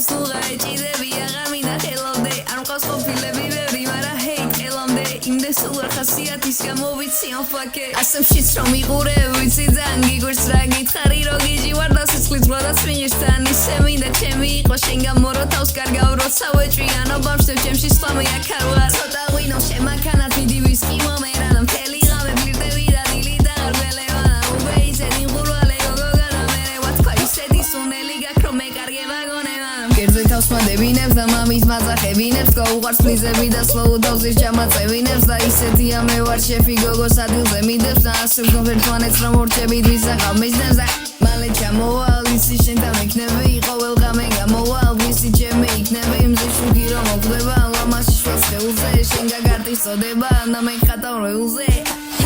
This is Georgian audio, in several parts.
სულსუღა ეჭიდები აღარ მინდა ხელოვდე არ მყავს ყოფილები ბევრი მარა ჰეი ყელამდე იმდე სულ არ ხასიათის გამოვიციან ფაკე ასემშიც რომ იყურე ვიცი ძალიან გიგვერს რა გითხარი რო გიჯივარ და სიცხლის ბროდაც მინისთან ისე მინდა ჩემი იყო შენ გამორო თავს კარგავ როცა ვეჭვიანო ბავშვებ ჩემში სხვა მე აქ არ ვარ ცოტა ღვინო შემაქანად მიდი ვისკი მომერა და მთელი ღამე ფლირტები და დილი და ღარბელება და უბე ისეთი მღურვალე გოგოგანა მერე ვათქვა ისეთი სუნელი გაქვს რომ მეკარგება გონება კერძე თავს მადებინებს და მამის მაწახებინებს გაუყვარს ფლიზები და სლოუდაუზის ჩამაწევინებს და ისეთია მე ვარ შეფი გოგოს ადგილზე მიდებს და ასე ვგონფერთვანებს რომ ურჩებით ვისახავ მიზნებს და მალე ჩამოვალ ისი შენ და მეკნები ყოველ ღამე გამოვალ ვისი ჩემი იქნები მზის შუქი რომ მოხდება ლამაში შვილს ხეულზე შენ გაგარტის წოდება და მე ხატავ რეულზე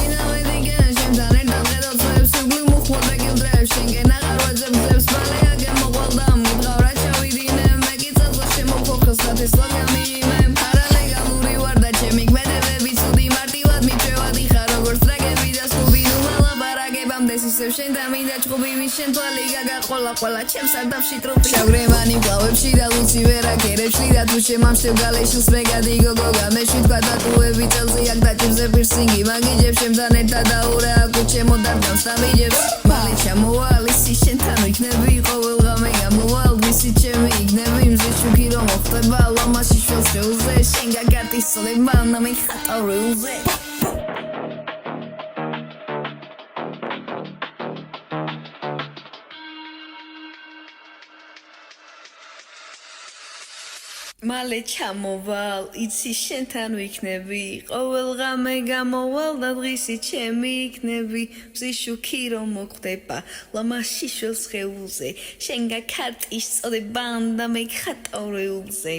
ინავედგენ შენთან ერთად ხედავ წვებს უგლი მუხმოდა გილდრებს შენგენ აღარ ვაძებ ძებს მალე აგემოყვალ და მუდღავ რა ჩავიდინე მე კი წაძლო შემოფოხოს სათესლა გამიიმემ არალეგალური ვარ და ჩემი ქმედებები ცუდი მარტივად მიჭევად იხარ როგორც ტრაგები და სკუბი ნულალაბარაგებამდე ისევ შენ და მინდა ჭყობი ვის შენ თვალი გაგაყოლა ყველა ჩემს არდაფში ტრუპი შავგრემანი პლავებში და ლუცი ვერაკერებში და თუ შემამშტევ გალეშილს მეგადი გოგო გამეში თქვა დატუები წელზე აქ დაჭირზე პირსინგი მაგიჯებს შემთან ერთად დაურა აქ ჩემო დარდავს და მიჯებს მალე ჩამოვალ ისი შენთან ვიქნები ყოველ ღამე გამოვალ ვისი ჩემი იქნები მზის შუქი რომ მოხდება ლამაში შვილს ხეულზე შენ გაგარტის წოდება და მე ხატავ რეულზე მალე ჩამოვალ, იცი შენთან ვიქნები, ყოველ ღამე გამოვალ და დღისი ჩემი იქნები, მზის შუქი რომ მოხდება, ლამაში შვილს ხეულზე, შენ გაქარტის წოდება და მე ხატავ რეულზე.